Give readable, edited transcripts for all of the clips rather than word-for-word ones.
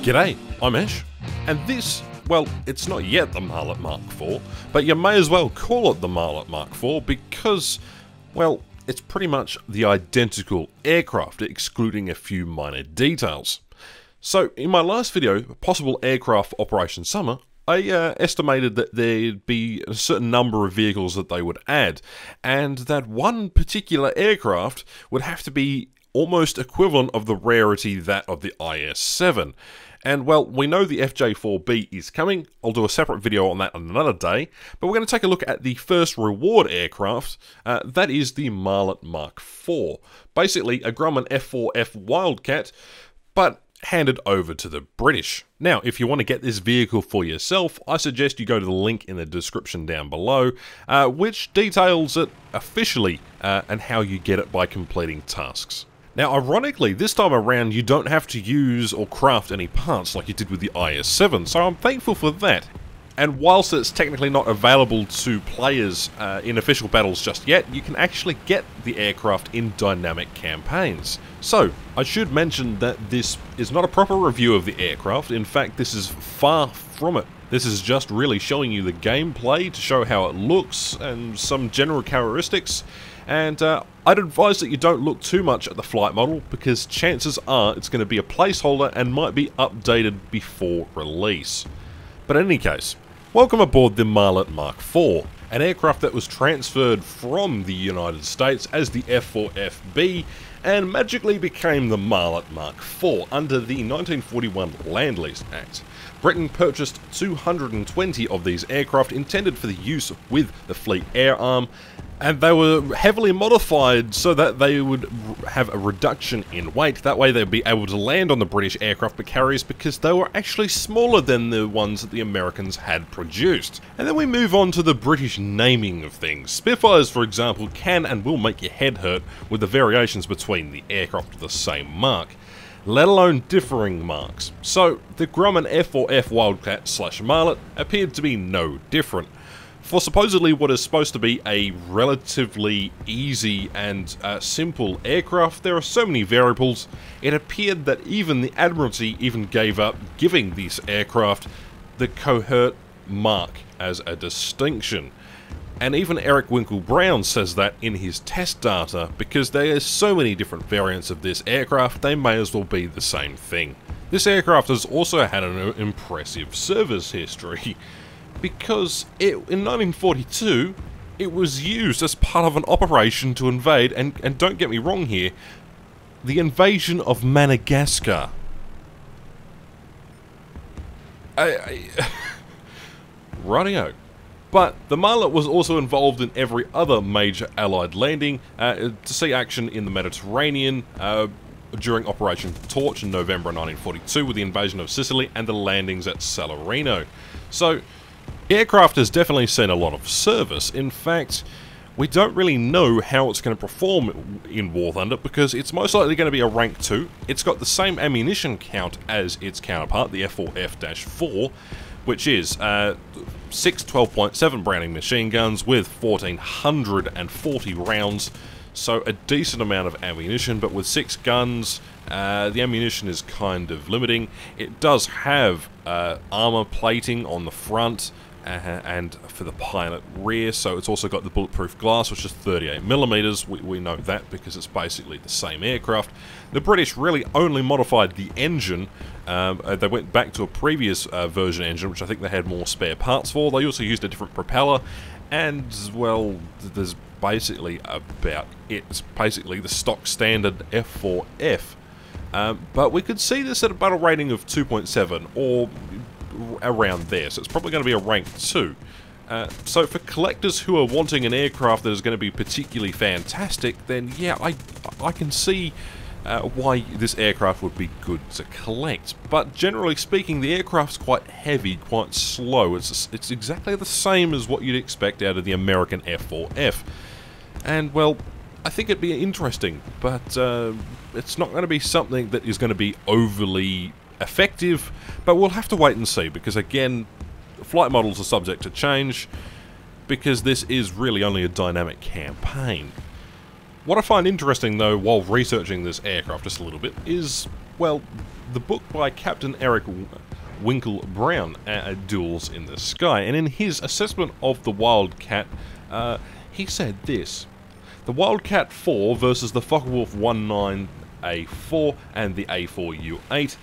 G'day, I'm Ash, and this, well, it's not yet the Martlet MK.IV, but you may as well call it the Martlet MK.IV because, well, it's pretty much the identical aircraft, excluding a few minor details. So, in my last video, Possible Aircraft Operation Summer, I estimated that there'd be a certain number of vehicles that they would add, and that one particular aircraft would have to be almost equivalent of the rarity that of the IS-7. And well, we know the FJ-4B is coming. I'll do a separate video on that on another day, but we're going to take a look at the first reward aircraft, that is the Martlet MK.IV. Basically, a Grumman F4F Wildcat, but handed over to the British. Now, if you want to get this vehicle for yourself, I suggest you go to the link in the description down below, which details it officially and how you get it by completing tasks. Now, ironically, this time around you don't have to use or craft any parts like you did with the IS-7, so I'm thankful for that. And whilst it's technically not available to players in official battles just yet, you can actually get the aircraft in dynamic campaigns. So, I should mention that this is not a proper review of the aircraft. In fact, this is far from it. This is just really showing you the gameplay to show how it looks and some general characteristics. And I'd advise that you don't look too much at the flight model because chances are it's going to be a placeholder and might be updated before release. But in any case, welcome aboard the Martlet MK.IV, an aircraft that was transferred from the United States as the F4FB and magically became the Martlet MK.IV under the 1941 Land-Lease Act. Britain purchased 220 of these aircraft intended for the use with the Fleet Air Arm, and they were heavily modified so that they would have a reduction in weight. That way they'd be able to land on the British aircraft carriers because they were actually smaller than the ones that the Americans had produced. And then we move on to the British naming of things. Spitfires, for example, can and will make your head hurt with the variations between the aircraft of the same mark, let alone differing marks. So, the Grumman F4F Wildcat / Martlet appeared to be no different. For supposedly what is supposed to be a relatively easy and simple aircraft, there are so many variables, it appeared that even the Admiralty even gave up giving this aircraft the cohort mark as a distinction. And even Eric Winkle-Brown says that in his test data, because there are so many different variants of this aircraft, they may as well be the same thing. This aircraft has also had an impressive service history, because in 1942, it was used as part of an operation to invade, and don't get me wrong here, the invasion of Madagascar. Rightio. But the Martlet was also involved in every other major Allied landing to see action in the Mediterranean during Operation Torch in November 1942 with the invasion of Sicily and the landings at Salarino. So, the aircraft has definitely seen a lot of service. In fact, we don't really know how it's going to perform in War Thunder because it's most likely going to be a rank 2. It's got the same ammunition count as its counterpart, the F4F-4, which is 6 12.7 Browning machine guns with 1,440 rounds, so a decent amount of ammunition, but with 6 guns, the ammunition is kind of limiting. It does have armor plating on the front and for the pilot rear, so it's also got the bulletproof glass, which is 38mm. We know that because it's basically the same aircraft. The British really only modified the engine. They went back to a previous version engine, which I think they had more spare parts for. They also used a different propeller, and, well, there's basically about it. It's basically the stock standard F4F. But we could see this at a battle rating of 2.7 or around there, so it's probably going to be a rank 2. So for collectors who are wanting an aircraft that is going to be particularly fantastic, then yeah, I can see why this aircraft would be good to collect. But generally speaking, the aircraft's quite heavy, quite slow. It's exactly the same as what you'd expect out of the American F4F. And well, I think it'd be interesting, but it's not going to be something that is going to be overly effective, but we'll have to wait and see, because again, flight models are subject to change, because this is really only a dynamic campaign. What I find interesting though while researching this aircraft just a little bit is, well, the book by Captain Eric Winkle Brown, Duels in the Sky, and in his assessment of the Wildcat, he said this: the Wildcat 4 versus the Focke-Wulf 19A4 and the A4U8,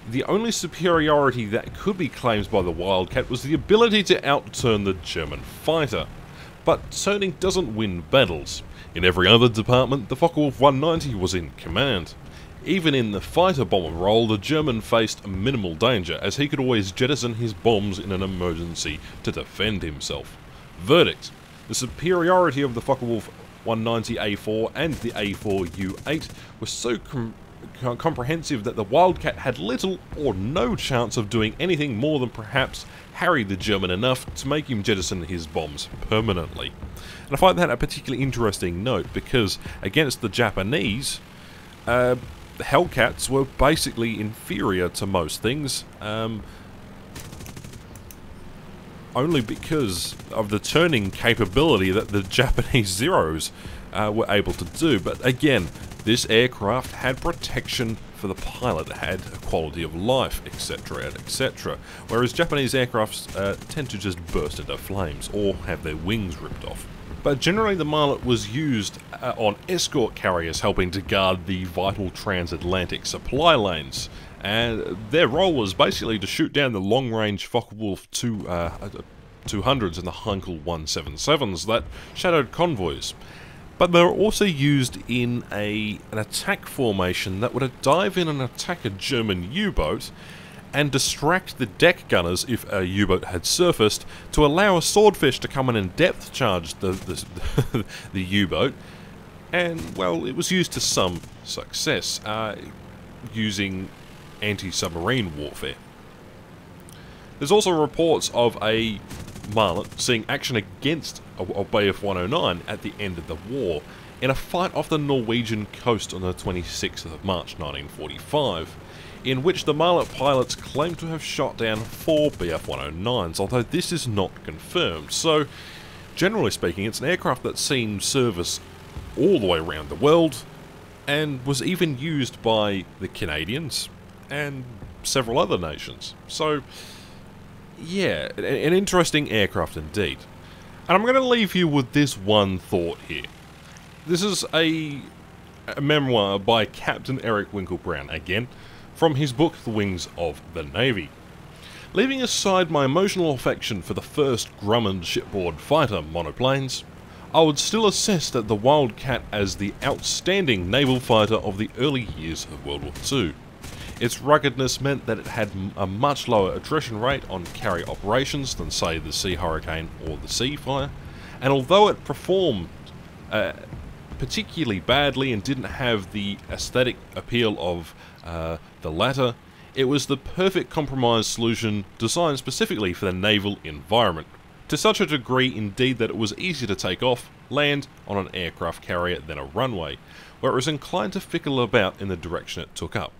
the only superiority that could be claimed by the Wildcat was the ability to outturn the German fighter. But turning doesn't win battles. In every other department, the Focke-Wulf 190 was in command. Even in the fighter bomber role, the German faced minimal danger, as he could always jettison his bombs in an emergency to defend himself. Verdict: the superiority of the Focke-Wulf 190A4 and the A4U8 was so comprehensive that the Wildcat had little or no chance of doing anything more than perhaps harry the German enough to make him jettison his bombs permanently. And I find that a particularly interesting note, because against the Japanese, the Hellcats were basically inferior to most things, only because of the turning capability that the Japanese Zeros were able to do. But again, this aircraft had protection for the pilot, it had a quality of life, etc, etc, whereas Japanese aircrafts tend to just burst into flames or have their wings ripped off. But generally the Martlet was used on escort carriers helping to guard the vital transatlantic supply lanes, and their role was basically to shoot down the long-range Focke-Wulf 200s and the Heinkel 177s that shadowed convoys. But they were also used in an attack formation that would dive in and attack a German U-boat and distract the deck gunners if a U-boat had surfaced, to allow a swordfish to come in and depth charge the U-boat. And, well, it was used to some success, using anti-submarine warfare. There's also reports of a Martlet seeing action against a Bf 109 at the end of the war, in a fight off the Norwegian coast on the 26th of March 1945, in which the Martlet pilots claim to have shot down 4 Bf 109s, although this is not confirmed. So, generally speaking, it's an aircraft that's seen service all the way around the world, and was even used by the Canadians and several other nations. So, yeah, an interesting aircraft indeed. And I'm going to leave you with this one thought here. This is a memoir by Captain Eric Winkle Brown, again, from his book The Wings of the Navy. Leaving aside my emotional affection for the first Grumman shipboard fighter monoplanes, I would still assess that the Wildcat as the outstanding naval fighter of the early years of World War II. Its ruggedness meant that it had a much lower attrition rate on carrier operations than, say, the Sea Hurricane or the Seafire, and although it performed particularly badly and didn't have the aesthetic appeal of the latter, it was the perfect compromise solution designed specifically for the naval environment, to such a degree indeed that it was easier to take off, land on an aircraft carrier than a runway, where it was inclined to fickle about in the direction it took up.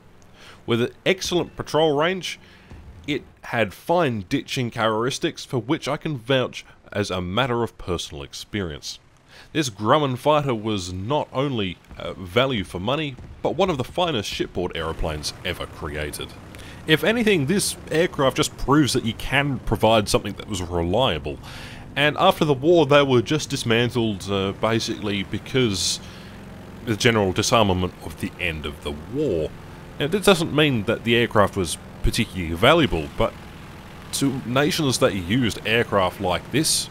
With an excellent patrol range, it had fine ditching characteristics for which I can vouch as a matter of personal experience. This Grumman fighter was not only value for money, but one of the finest shipboard aeroplanes ever created. If anything, this aircraft just proves that you can provide something that was reliable. And after the war, they were just dismantled basically because the general disarmament of the end of the war. Now, this doesn't mean that the aircraft was particularly valuable, but to nations that used aircraft like this,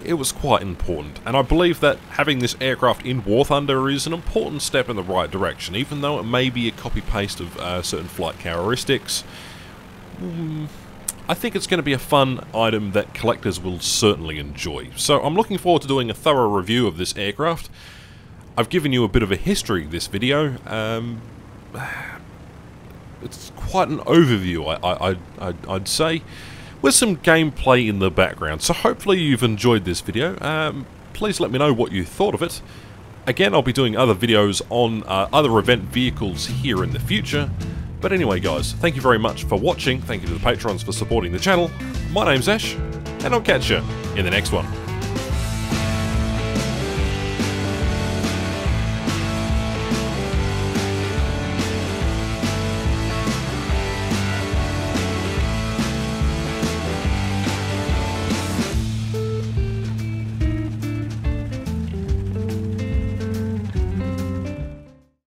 it was quite important. And I believe that having this aircraft in War Thunder is an important step in the right direction, even though it may be a copy-paste of certain flight characteristics. I think it's going to be a fun item that collectors will certainly enjoy. So I'm looking forward to doing a thorough review of this aircraft. I've given you a bit of a history of this video. It's quite an overview, I'd say, with some gameplay in the background. So hopefully you've enjoyed this video. Please let me know what you thought of it. Again, I'll be doing other videos on other event vehicles here in the future. But anyway guys, thank you very much for watching. Thank you to the patrons for supporting the channel. My name's Ash, and I'll catch you in the next one.